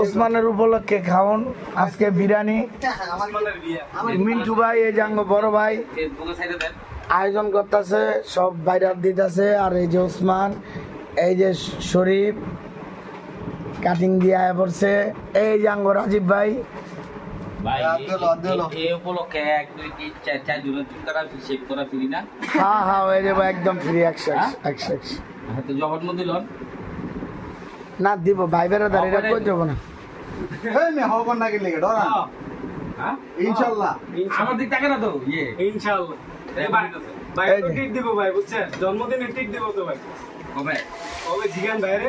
ওসমানের উপলক্ষে খাওন আজকে বিরিয়ানি। মিন্টু ভাই এই জাঙ্গ বড় ভাই আয়োজন করতেছে, সব বাইরে দিতেছে। আর এই যে ওসমান, এই যে শরীফ কাটিং দিয়ে আয়া পড়ছে, এই জাঙ্গ রাজীব ভাই। হ্যাঁ হ্যাঁ হয়ে যাবো একদম ফ্রি। 100 না দিব ভাই বেড়া দাঁড়িয়ে কই যাবো না। ইনশাআল্লাহ আমার দিক থাকে না তো ইনশাআল্লাহ ভাই ট্রিট দিব ভাই, বুঝছেন? জন্মদিনে ট্রিট দিব তো ভাই। কবে কবে জিগান বাইরে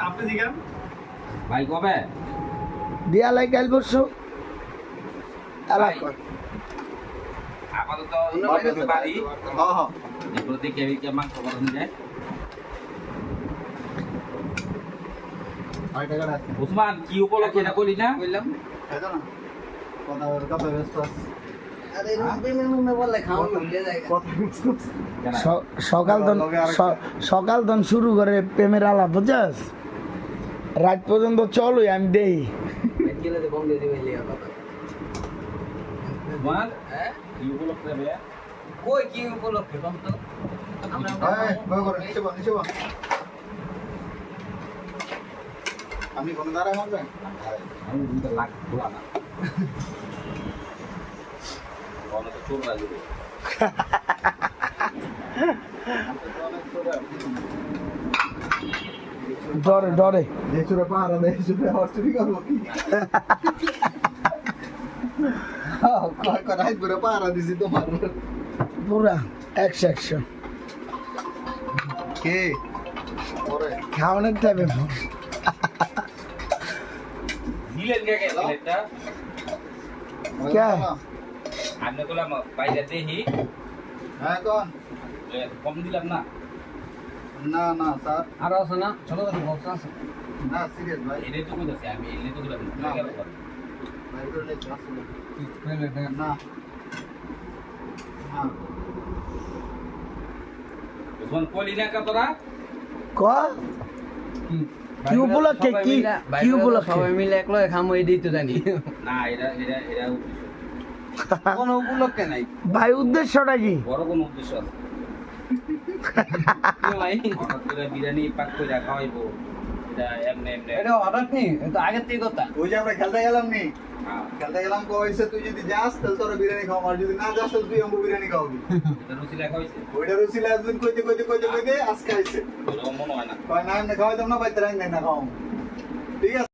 আপনি জিগান ভাই কবে দিয়া লাই কাল পরশু এলাকা আপাতত বাড়ি এগুলো দেখে মাংস বানানো যায়। উসমান কি উপলক্ষে এটা বলি না বললাম সকাল ধন শুরু করে প্রেমের আলাপ, বুঝছস? রাত পর্যন্ত চলই আমি দেই। উসমান কি উপলক্ষে বে কই কি উপলক্ষে কম তো আপনি কোনো দাঁড়ায় মারবেন? আমি দুটো লাখ খোলা না অনেক চোর লাগবে ডরে ডরে দেশুরে পাহারা দেশুরে হরচুরি করবো কি? কয় করাই করে পাহারা দিছি তোমার পুরা 100 কে খাওয়ানোর টাইমে দিলেন কে এটা কে আপনি বললাম বাইরে দেখি হ্যাঁ কোন কম দিলাম না না না স্যার আর আছে না ছোট ছোট বক্স আছে না সিরিয়াস ভাই এনে তো কইতাছি আমি এনে তো দিলাম না। না ভাই ওটা নেই আসলে না না উসমান কলি না তোরা ক কি উপলক্ষে কি কি উপলক্ষে সবাই মিলে একলা খামো এই দিতে জানি না এরা কোনো উপলক্ষে নাই ভাই উদ্দেশ্যটা কি? বড় কোন উদ্দেশ্য আছে ভাই হঠাৎ করে বিরিয়ানি পাক করে খাওয়াইবো এটা এমনি এমনি এটা হঠাৎ নি এটা আগের থেকে কথা ওই যে আমরা খেলতে গেলাম নি হ্যাঁ, খেলতে গেলাম কইছে তুই যদি যাস তাহলে তোর বিরিয়ানি খাওয়া, আর যদি না যাস তাহলে তুই আমগো বিরিয়ানি খাওয়াবি। এটা রুচি লেখা হয়েছে ওইটা রুচিলা একদিন কইতে আজকে আইছে ওরকম মনে হয় না কয় না এমনি খাওয়াইতাম না, বাইতে রাইন না খাওয়াম। ঠিক আছে।